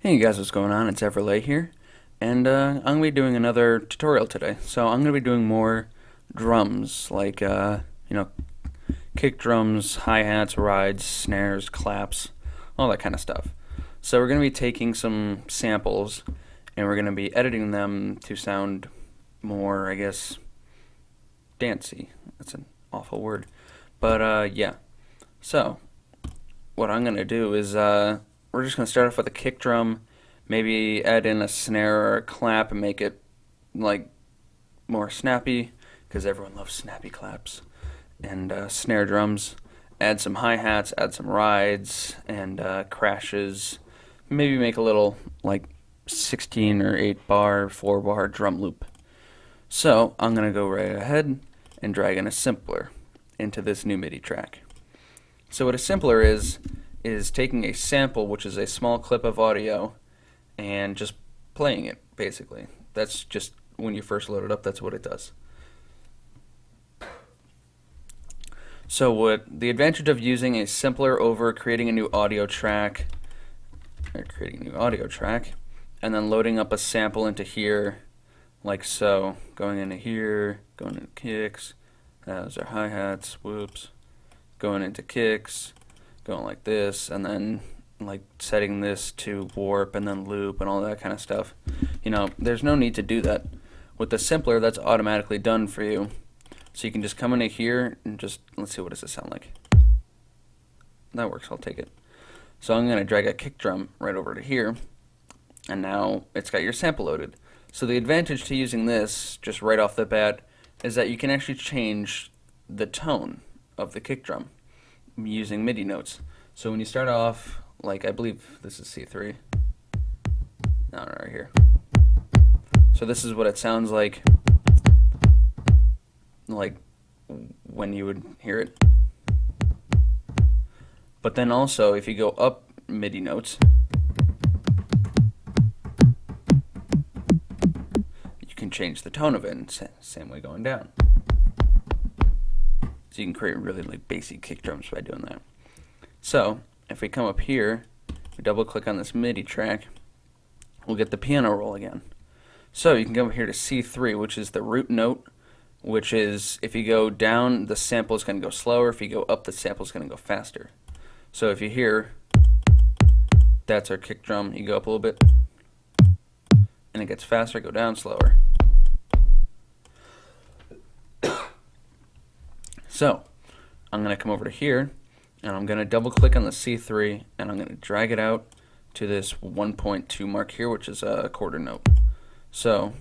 Hey guys, what's going on? It's Aevrolet here, and I'm going to be doing another tutorial today. So I'm going to be doing more drums, like, kick drums, hi-hats, rides, snares, claps, all that kind of stuff. So we're going to be taking some samples, and we're going to be editing them to sound more, I guess, dancey. That's an awful word. But, yeah. So, what I'm going to do is, we're just going to start off with a kick drum, maybe add in a snare or a clap and make it like more snappy because everyone loves snappy claps and snare drums. Add some hi-hats, add some rides and crashes. Maybe make a little like 16 or 8 bar, 4 bar drum loop. So I'm going to go right ahead and drag in a simpler into this new MIDI track. So what a simpler is taking a sample, which is a small clip of audio, and just playing it, basically. That's just, when you first load it up, that's what it does. So what the advantage of using a simpler over creating a new audio track, and then loading up a sample into here, like so, going into here, going into kicks, those are hi-hats, whoops, going into kicks, going like this, and then like setting this to warp and then loop and all that kind of stuff. There's no need to do that. With the simpler, that's automatically done for you. So you can just come into here and just, let's see, what does this sound like? That works, I'll take it. So I'm going to drag a kick drum right over to here, and now it's got your sample loaded. So the advantage to using this, just right off the bat, is that you can actually change the tone of the kick drum using MIDI notes. So when you start off, like, I believe this is C3. No, right here. So this is what it sounds like when you would hear it. But then also, if you go up MIDI notes, you can change the tone of it, and same way going down. So you can create really like bassy kick drums by doing that. So if we come up here, we double click on this MIDI track, we'll get the piano roll again. So you can come here to C3, which is the root note, which is, if you go down, the sample is going to go slower. If you go up, the sample is going to go faster. So if you hear, that's our kick drum. You go up a little bit, and it gets faster. Go down slower. So I'm going to come over to here, and I'm going to double click on the C3, and I'm going to drag it out to this 1.2 mark here, which is a quarter note. So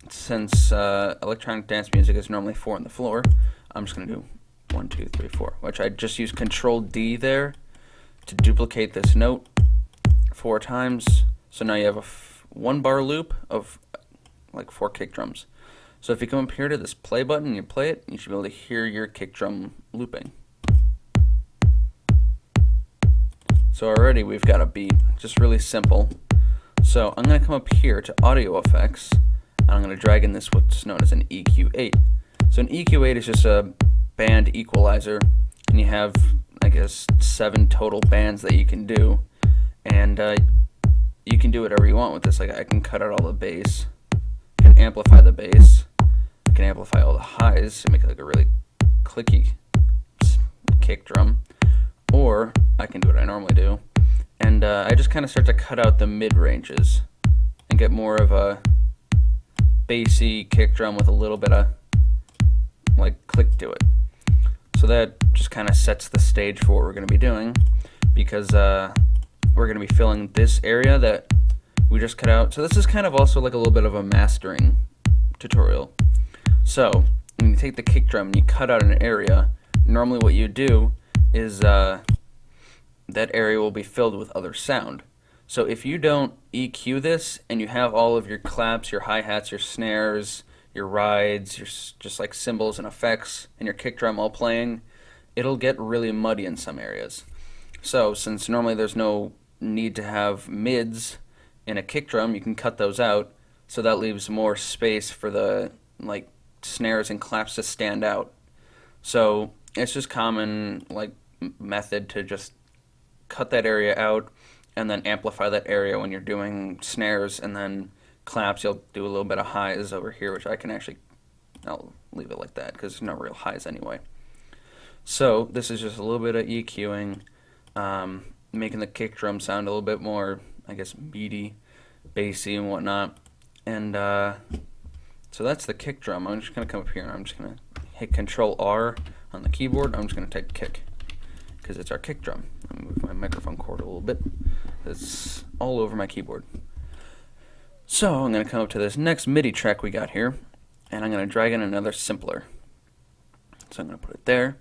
since electronic dance music is normally 4 on the floor, I'm just going to do 1, 2, 3, 4, which I just use Control D there to duplicate this note 4 times. So now you have a 1 bar loop of like 4 kick drums. So if you come up here to this play button and you play it, you should be able to hear your kick drum looping. So already we've got a beat, just really simple. So I'm going to come up here to audio effects, and I'm going to drag in this what's known as an EQ8. So an EQ8 is just a band equalizer, and you have, I guess, 7 total bands that you can do, and you can do whatever you want with this. Like, I can cut out all the bass, I can amplify the bass, I can amplify all the highs to make it like a really clicky kick drum, or I can do what I normally do, and I just kind of start to cut out the mid-ranges and get more of a bassy kick drum with a little bit of like click to it. So that just kind of sets the stage for what we're going to be doing, because we're going to be filling this area that we just cut out. So this is kind of also like a little bit of a mastering tutorial. So when you take the kick drum and you cut out an area, normally what you do is that area will be filled with other sound. So if you don't EQ this and you have all of your claps, your hi-hats, your snares, your rides, your just like cymbals and effects, and your kick drum all playing, it'll get really muddy in some areas. So since normally there's no need to have mids in a kick drum, you can cut those out, so that leaves more space for the like snares and claps to stand out. So it's just common like method to just cut that area out and then amplify that area when you're doing snares, and then claps you'll do a little bit of highs over here, which I'll leave it like that because there's no real highs anyway. So this is just a little bit of EQing, making the kick drum sound a little bit more, I guess, meaty, bassy and whatnot. And so that's the kick drum. I'm just going to come up here and I'm just going to hit Control R on the keyboard. I'm just going to type kick because it's our kick drum. Let me move my microphone cord a little bit. It's all over my keyboard. So I'm going to come up to this next MIDI track we got here, and I'm going to drag in another simpler. So I'm going to put it there,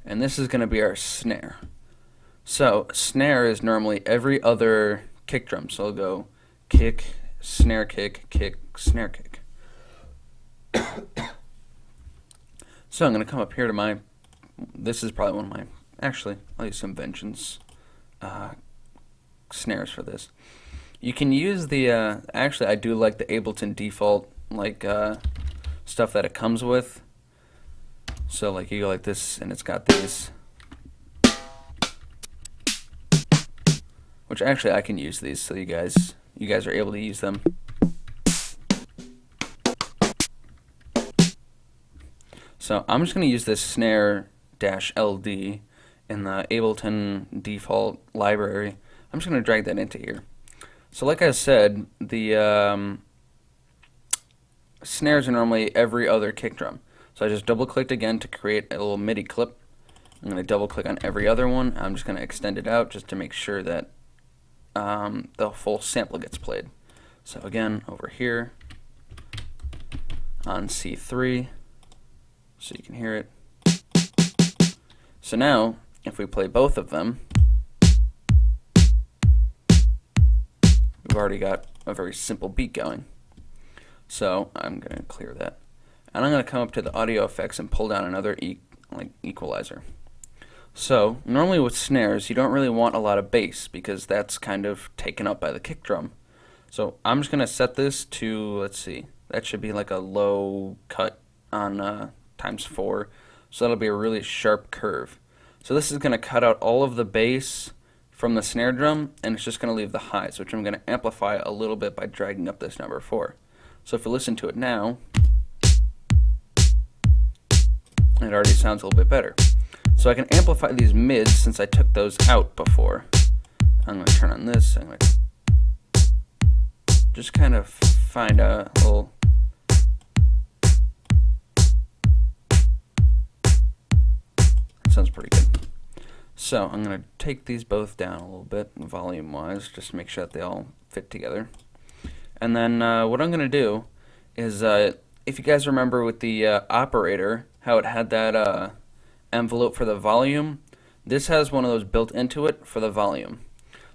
and this is going to be our snare. So snare is normally every other kick drum. So I'll go kick, snare kick, kick, snare kick. So I'm going to come up here to this is probably one of my, actually, I'll use Conventions snares for this. You can use the, actually I do like the Ableton default, like, stuff that it comes with. So like you go like this and it's got these, which actually I can use these so you guys are able to use them. So I'm just going to use this snare-LD in the Ableton default library. I'm just going to drag that into here. So like I said, the snares are normally every other kick drum. So I just double-clicked again to create a little MIDI clip. I'm going to double-click on every other one. I'm just going to extend it out just to make sure that the full sample gets played. So again, over here on C3, so you can hear it. So now, if we play both of them, we've already got a very simple beat going. So I'm going to clear that. And I'm going to come up to the audio effects and pull down another equalizer. So normally with snares, you don't really want a lot of bass because that's kind of taken up by the kick drum. So I'm just going to set this to, let's see, that should be like a low cut on ×4. So that'll be a really sharp curve. So this is going to cut out all of the bass from the snare drum, and it's just going to leave the highs, which I'm going to amplify a little bit by dragging up this number 4. So if you listen to it now, it already sounds a little bit better. So I can amplify these mids since I took those out before. I'm going to turn on this. I'm going to just kind of find a little... That sounds pretty good. So I'm going to take these both down a little bit volume-wise, just to make sure that they all fit together. And then what I'm going to do is, if you guys remember with the operator, how it had that envelope for the volume, this has one of those built into it for the volume.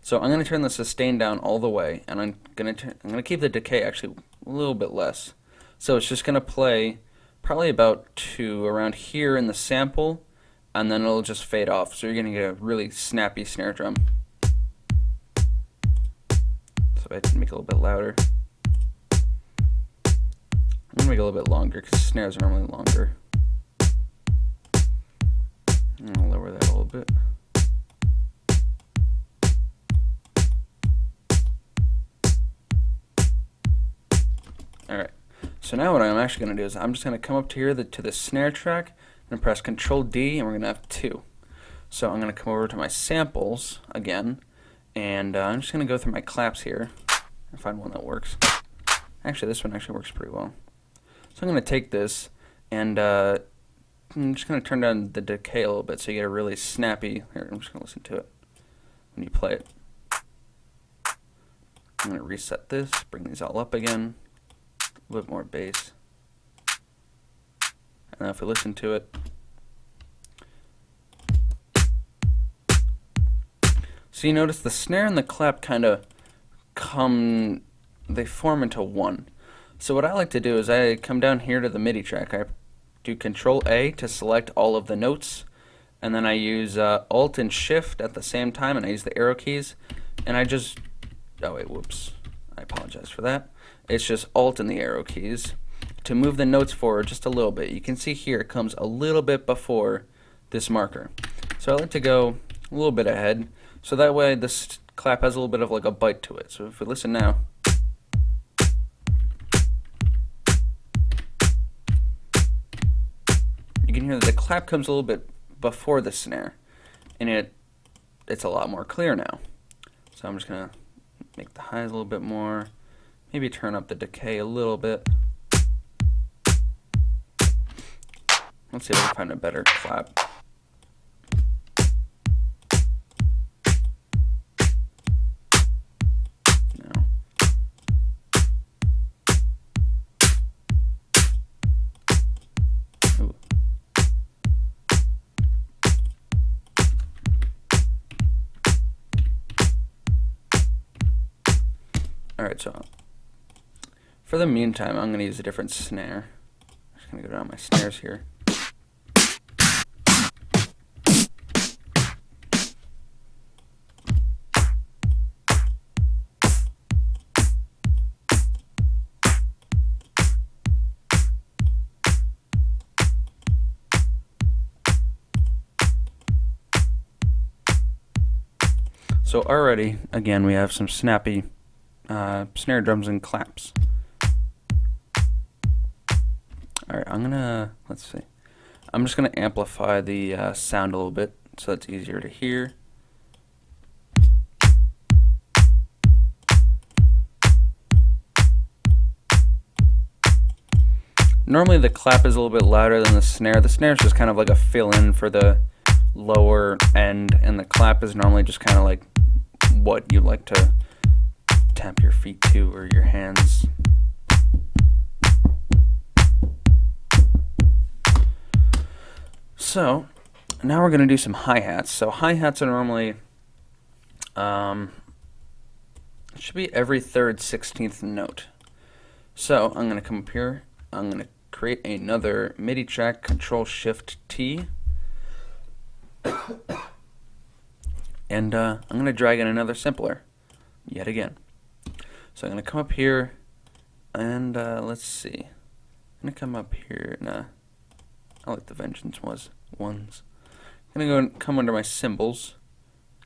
So I'm going to turn the sustain down all the way, and I'm going to keep the decay actually a little bit less. So it's just going to play probably about to around here in the sample, and then it'll just fade off. So you're going to get a really snappy snare drum. So I can make it a little bit louder. I'm going to make it a little bit longer because snares are normally longer. And I'll lower that a little bit. Alright, so now what I'm actually going to do is I'm just going to come up to here to the snare track and press Control D, and we're going to have 2. So I'm going to come over to my samples again, and I'm just going to go through my claps here and find one that works. Actually, this one actually works pretty well. So I'm going to take this and I'm just going to turn down the decay a little bit so you get a really snappy... Here, I'm just going to listen to it when you play it. I'm going to reset this, bring these all up again, a little bit more bass. And now if we listen to it, so you notice the snare and the clap kind of they form into one. So what I like to do is I come down here to the MIDI track, I do Control A to select all of the notes, and then I use Alt and Shift at the same time, and I use the arrow keys, and I just, oh wait, whoops, I apologize for that. It's just Alt and the arrow keys to move the notes forward just a little bit. You can see here it comes a little bit before this marker. So I like to go a little bit ahead, so that way this clap has a little bit of like a bite to it. So if we listen now, you can hear that the clap comes a little bit before the snare, and it's a lot more clear now. So I'm just gonna make the highs a little bit more, maybe turn up the decay a little bit. Let's see if I can find a better clap. No. Ooh. Alright, so for the meantime, I'm going to use a different snare. I'm just going to go down my snares here. So already, again, we have some snappy snare drums and claps. Alright, let's see. I'm just gonna amplify the sound a little bit so it's easier to hear. Normally the clap is a little bit louder than the snare. The snare is just kind of like a fill-in for the lower end, and the clap is normally just kind of like what you like to tap your feet to or your hands. So now we're going to do some hi-hats. So hi-hats are normally it should be every third 16th note. So I'm going to come up here, I'm going to create another MIDI track, Control-Shift-T, and I'm going to drag in another sampler yet again. So I'm going to come up here and let's see. I'm going to come up here. Nah, I like the Vengeance ones. I'm going to go and come under my cymbals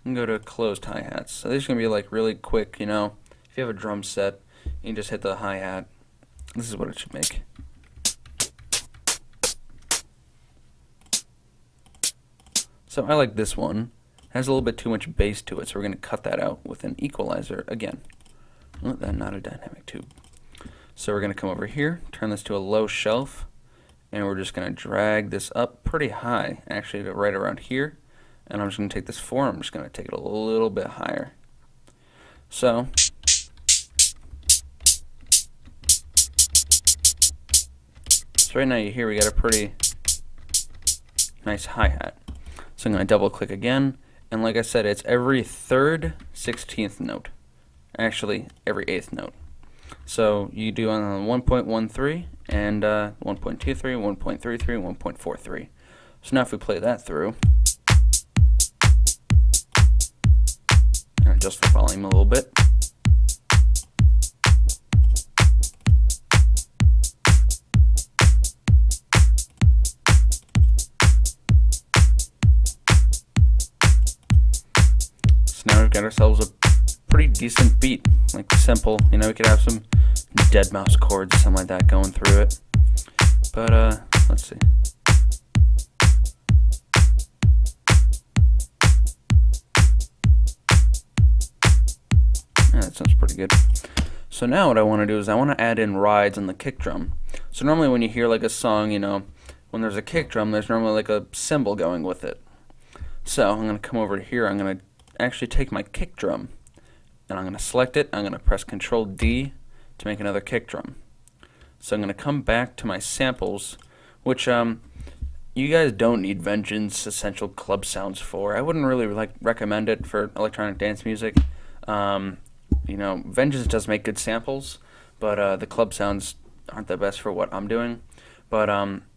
and go to closed hi-hats. So these are going to be like really quick, you know. If you have a drum set, you can just hit the hi-hat. This is what it should make. So I like this one. It has a little bit too much bass to it, so we're going to cut that out with an equalizer again. Oh, not a dynamic tube. So we're going to come over here, turn this to a low shelf, and we're just going to drag this up pretty high, actually to right around here. And I'm just going to take this 4, I'm just going to take it a little bit higher. So right now you hear we got a pretty nice hi-hat. So I'm going to double click again, and like I said, it's every third 16th note. Actually, every 8th note. So you do on 1.13 and 1.23, 1.33, 1.43. So now if we play that through, and adjust the volume a little bit. So now we've got ourselves a pretty decent beat, like simple. You know, we could have some dead mouse chords, something like that, going through it. But let's see. Yeah, that sounds pretty good. So now what I want to do is I want to add in rides on the kick drum. So normally when you hear like a song, you know, when there's a kick drum, there's normally like a cymbal going with it. So I'm going to come over here, I'm going to actually take my kick drum, and I'm going to select it, I'm going to press Control D to make another kick drum. So I'm going to come back to my samples, which you guys don't need Vengeance Essential Club Sounds for. I wouldn't really recommend it for electronic dance music. You know, Vengeance does make good samples, but the club sounds aren't the best for what I'm doing. But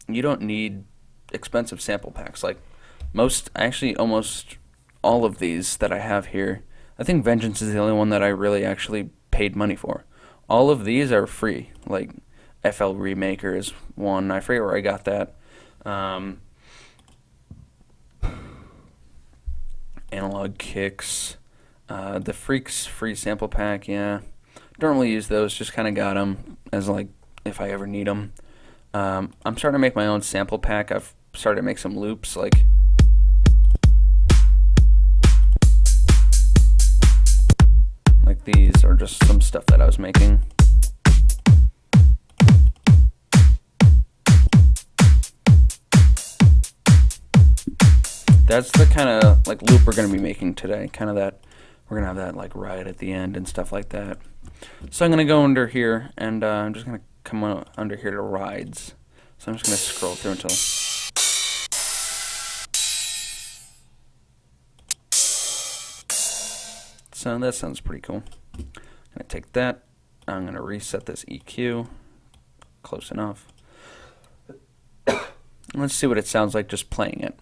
you don't need expensive sample packs. Like actually almost all of these that I have here, I think Vengeance is the only one that I really actually paid money for. All of these are free. Like FL Remaker is one. I forget where I got that. Analog Kicks. The Freaks free sample pack, yeah. Don't really use those, just kind of got them as like if I ever need them. I'm starting to make my own sample pack. I've started to make some loops like these, or just some stuff that I was making. That's the kind of like loop we're going to be making today. Kind of that, we're going to have that like ride at the end and stuff like that. So I'm going to go under here, and I'm just going to come on under here to rides. So I'm just going to scroll through until. So that sounds pretty cool. I'm going to take that. I'm going to reset this EQ. Close enough. Let's see what it sounds like just playing it.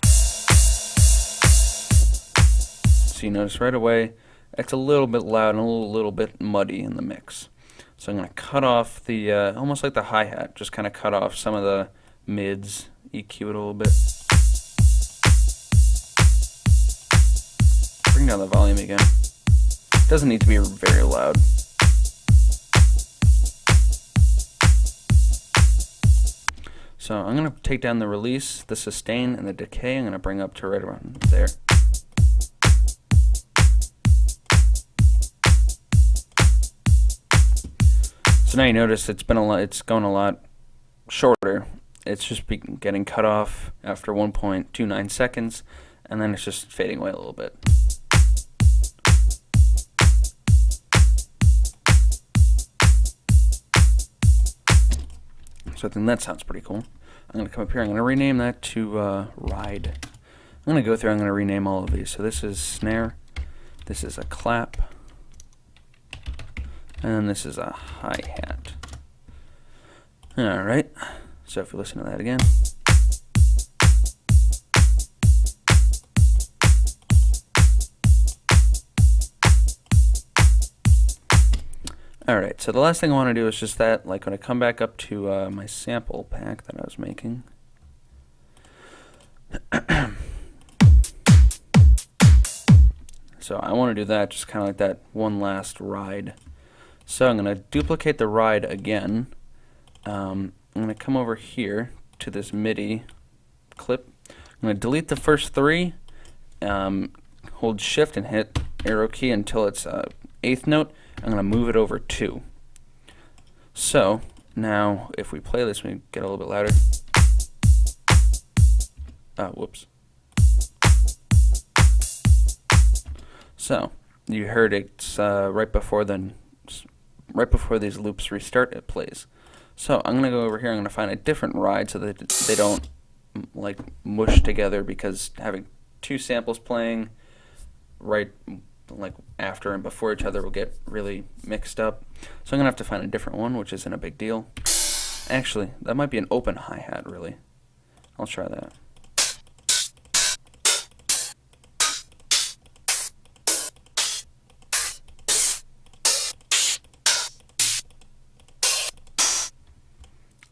So you notice right away it's a little bit loud and a little bit muddy in the mix. So I'm going to cut off the, almost like the hi-hat, just kind of cut off some of the mids, EQ it a little bit. Bring down the volume again. Doesn't need to be very loud. So I'm going to take down the release, the sustain, and the decay. I'm going to bring up to right around there. So now you notice it's going a lot shorter. It's just getting cut off after 1.29 seconds, and then it's just fading away a little bit. So I think that sounds pretty cool. I'm going to come up here. I'm going to rename that to Ride. I'm going to go through. I'm going to rename all of these. So this is snare. This is a clap. And then this is a hi-hat. Alright. So if you listen to that again. Alright, so the last thing I want to do is just that, like when I come back up to my sample pack that I was making. So I want to do that, just kind of like that one last ride. So I'm going to duplicate the ride again. I'm going to come over here to this MIDI clip. I'm going to delete the first three, hold shift and hit arrow key until it's 8th note. I'm going to move it over 2. So now if we play this, we get a little bit louder. Whoops. So you heard it's right before these loops restart, it plays. So I'm going to go over here. I'm going to find a different ride so that they don't like mush together, because having two samples playing right like after and before each other will get really mixed up. So I'm going to have to find a different one, which isn't a big deal. Actually, that might be an open hi-hat, really. I'll try that.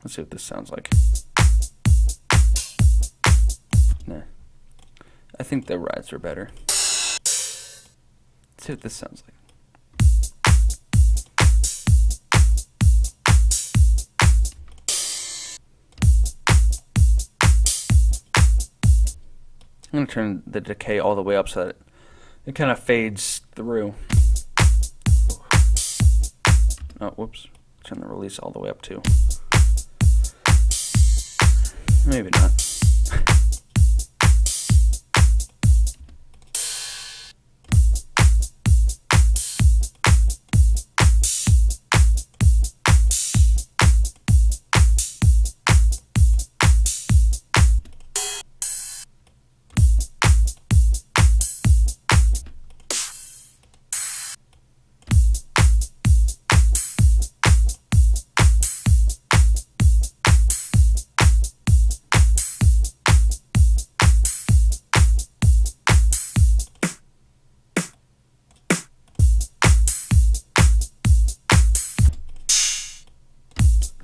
Let's see what this sounds like. Nah. I think the rides are better. Let's see what this sounds like. I'm going to turn the decay all the way up so that it kind of fades through. Oh, whoops. Turn the release all the way up too. Maybe not.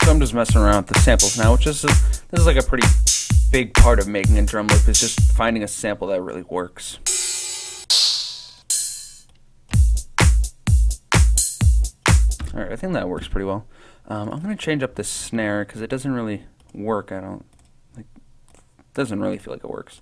So I'm just messing around with the samples now, which is this is like a pretty big part of making a drum loop, is just finding a sample that really works. Alright, I think that works pretty well. I'm going to change up this snare because it doesn't really work. Doesn't really feel like it works.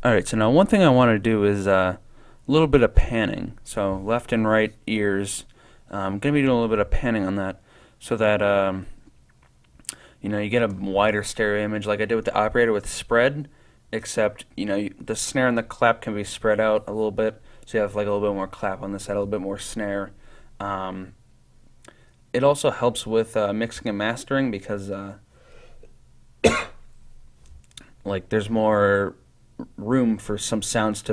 Alright, so now one thing I want to do is a little bit of panning. So left and right ears. I'm going to be doing a little bit of panning on that so that you get a wider stereo image like I did with the operator with spread, except the snare and the clap can be spread out a little bit, so you have like a little bit more clap on this side, a little bit more snare. It also helps with mixing and mastering because like there's more room for some sounds to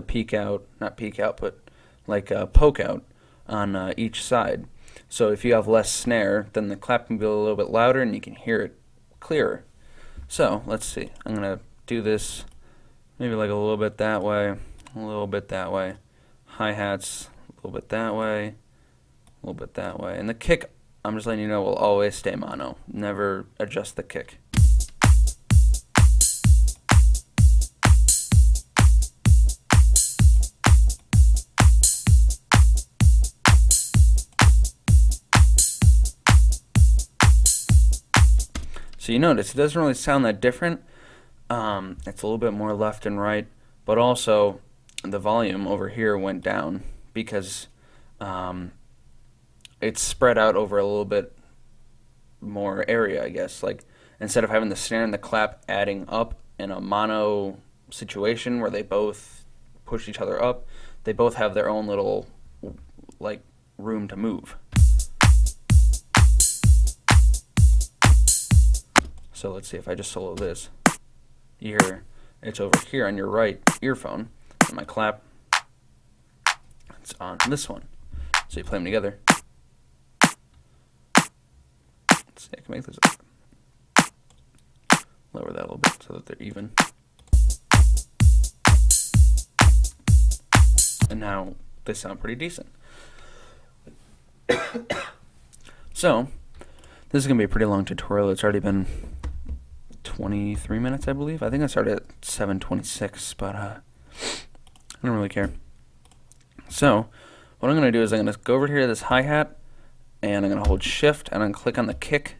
not peek out, but like poke out on each side. So if you have less snare, then the clap can be a little bit louder and you can hear it clearer. So let's see. I'm gonna do this maybe like a little bit that way, a little bit that way. Hi-hats a little bit that way, a little bit that way. And the kick, I'm just letting you know, will always stay mono. Never adjust the kick. So you notice it doesn't really sound that different. It's a little bit more left and right, but also the volume over here went down because it's spread out over a little bit more area, I guess. Like instead of having the snare and the clap adding up in a mono situation where they both push each other up, they both have their own little like room to move. So let's see if I just solo this. You hear it's over here on your right earphone, and my clap, it's on this one. So you play them together. Let's see, I can make this up. Lower that a little bit so that they're even. And now they sound pretty decent. So, this is going to be a pretty long tutorial. It's already been 23 minutes, I believe. I think I started at 7:26, but I don't really care. So, what I'm going to do is I'm going to go over here to this hi-hat, and I'm going to hold shift, and I'm going to click on the kick.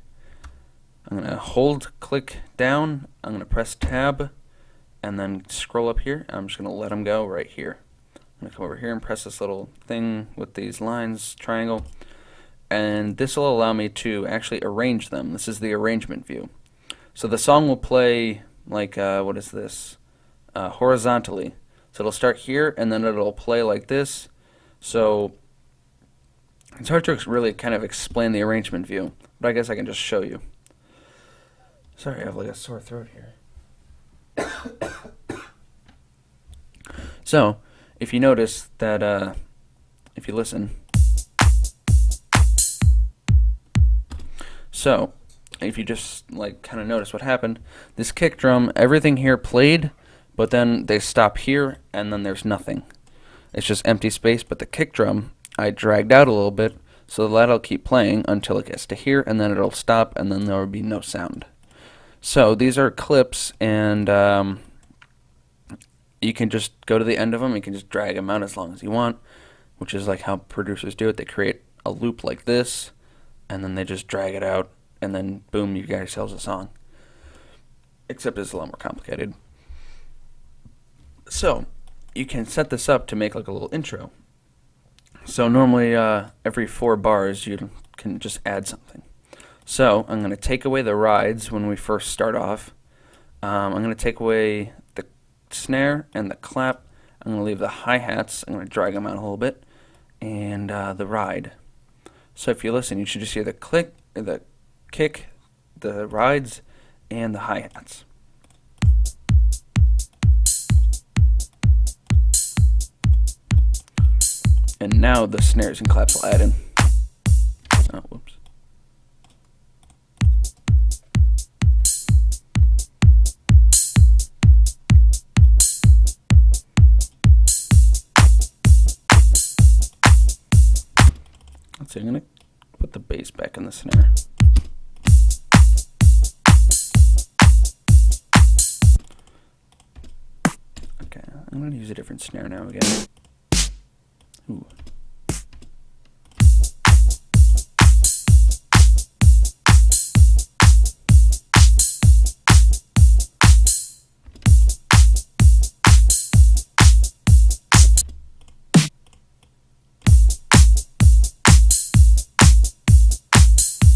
I'm going to hold, click down, I'm going to press tab, and then scroll up here. I'm just going to let them go right here. I'm going to come over here and press this little thing with these lines, triangle, and this will allow me to actually arrange them. This is the arrangement view. So the song will play like, what is this? Horizontally. So it'll start here and then it'll play like this. So it's hard to really kind of explain the arrangement view, but I guess I can just show you. Sorry, I have like a sore throat here. So if you notice that, if you listen, so if you just like kind of notice what happened, this kick drum, everything here played, but then they stop here and then there's nothing. It's just empty space, but the kick drum I dragged out a little bit so that'll keep playing until it gets to here and then it'll stop and then there will be no sound. So these are clips, and you can just go to the end of them. You can just drag them out as long as you want, which is like how producers do it. They create a loop like this and then they just drag it out, and then boom, you got yourselves a song. Except it's a lot more complicated. So you can set this up to make like a little intro. So normally every 4 bars you can just add something. So I'm going to take away the rides when we first start off. I'm going to take away the snare and the clap. I'm going to leave the hi-hats. I'm going to drag them out a little bit. And the ride. So if you listen, you should just hear the click, the kick, the rides, and the hi-hats. And now the snares and claps will add in. let's see, I'm going to put the bass back in the snare. Okay, I'm going to use a different snare now again. Ooh.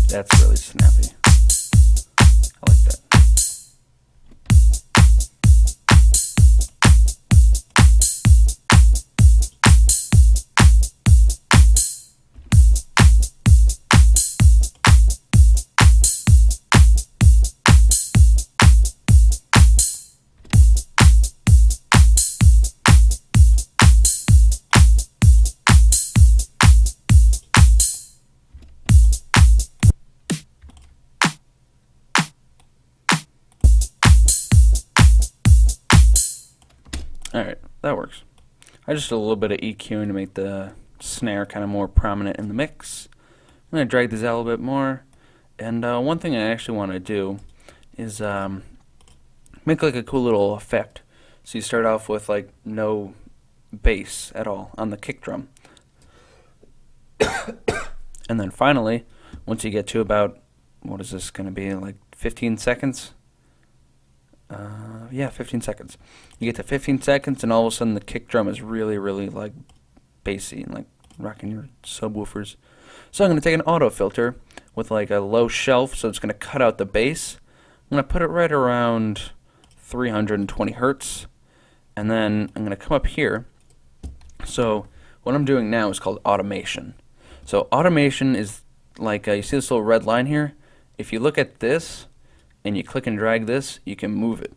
That's really snappy. I like that. Alright, that works. I just did a little bit of EQing to make the snare kind of more prominent in the mix. I'm going to drag this out a little bit more. And one thing I actually want to do is make like a cool little effect. So you start off with like no bass at all on the kick drum. And then finally, once you get to about, what is this going to be, like 15 seconds? Yeah, 15 seconds. You get to 15 seconds and all of a sudden the kick drum is really, really like bassy and like rocking your subwoofers. So I'm going to take an auto filter with like a low shelf, so it's going to cut out the bass. I'm going to put it right around 320 hertz, and then I'm going to come up here. So what I'm doing now is called automation. So automation is like, you see this little red line here? If you look at this and you click and drag this, you can move it.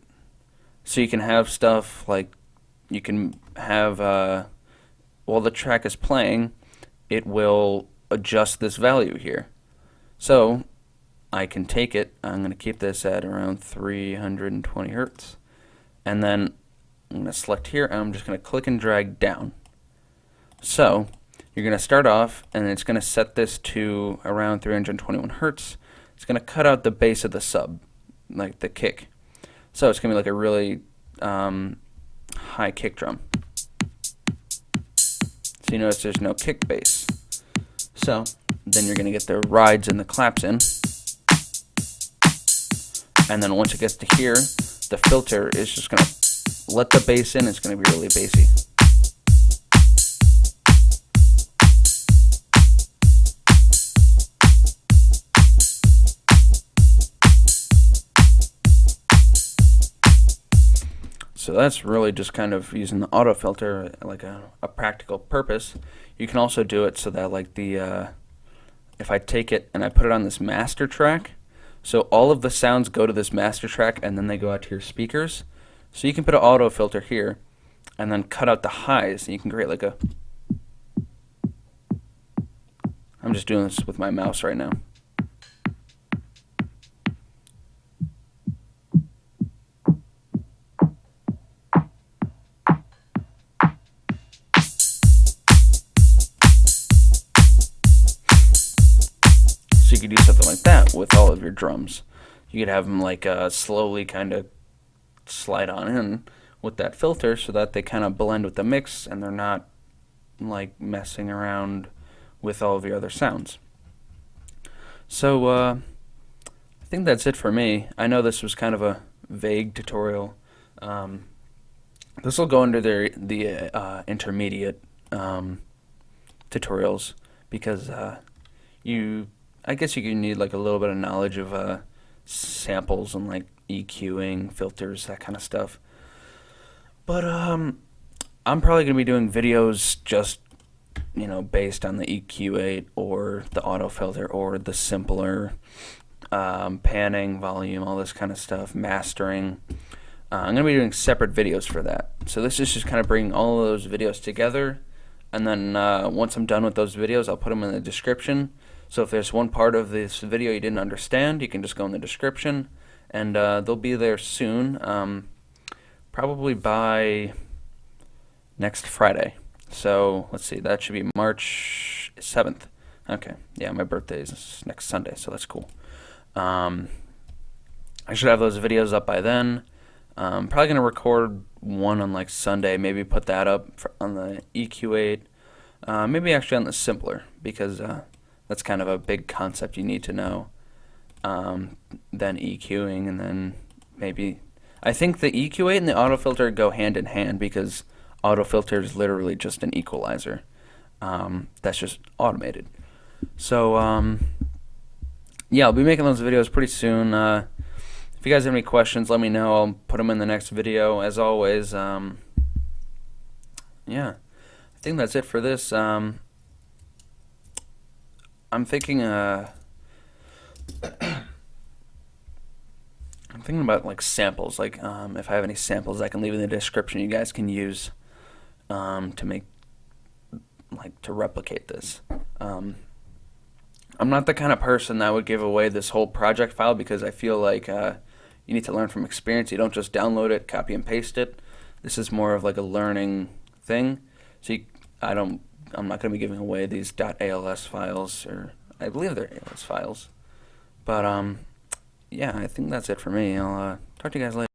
So you can have stuff like, you can have, while the track is playing, it will adjust this value here. So I can take it, I'm going to keep this at around 320 hertz, and then I'm going to select here, and I'm just going to click and drag down. So you're going to start off, and it's going to set this to around 321 hertz. It's going to cut out the bass of the sub, like the kick. So it's going to be like a really high kick drum. So you notice there's no kick bass. So then you're going to get the rides and the claps in. And then once it gets to here, the filter is just going to let the bass in. It's going to be really bassy. So that's really just kind of using the auto filter like a practical purpose. You can also do it so that like the if I take it and I put it on this master track, so all of the sounds go to this master track and then they go out to your speakers. So you can put an auto filter here and then cut out the highs, and you can create like a, I'm just doing this with my mouse right now. So you could do something like that with all of your drums. You could have them like slowly kind of slide on in with that filter so that they kind of blend with the mix and they're not like messing around with all of your other sounds. So I think that's it for me. I know this was kind of a vague tutorial. This will go under the intermediate tutorials because I guess you can need like a little bit of knowledge of samples and like EQing, filters, that kind of stuff. But I'm probably going to be doing videos just, you know, based on the EQ8 or the auto filter or the simpler panning, volume, all this kind of stuff, mastering. I'm going to be doing separate videos for that. So this is just kind of bringing all of those videos together, and then once I'm done with those videos, I'll put them in the description. So if there's one part of this video you didn't understand, you can just go in the description, and they'll be there soon, probably by next Friday. So let's see, that should be March 7th. Okay, yeah, my birthday is next Sunday, so that's cool. I should have those videos up by then. Probably gonna record one on like Sunday, maybe put that up on the EQ8. Maybe actually on the simpler, because that's kind of a big concept you need to know. Then EQing, and then maybe I think the EQ8 and the auto filter go hand in hand, because auto filter is literally just an equalizer. That's just automated. So yeah, I'll be making those videos pretty soon. If you guys have any questions, let me know. I'll put them in the next video. As always, yeah, I think that's it for this. I'm thinking I'm thinking about like samples. Like if I have any samples I can leave in the description, you guys can use to make, like, to replicate this. I'm not the kind of person that would give away this whole project file, because I feel like you need to learn from experience. You don't just download it, copy and paste it. This is more of like a learning thing. So I'm not going to be giving away these .als files, or I believe they're ALS files. But yeah, I think that's it for me. I'll talk to you guys later.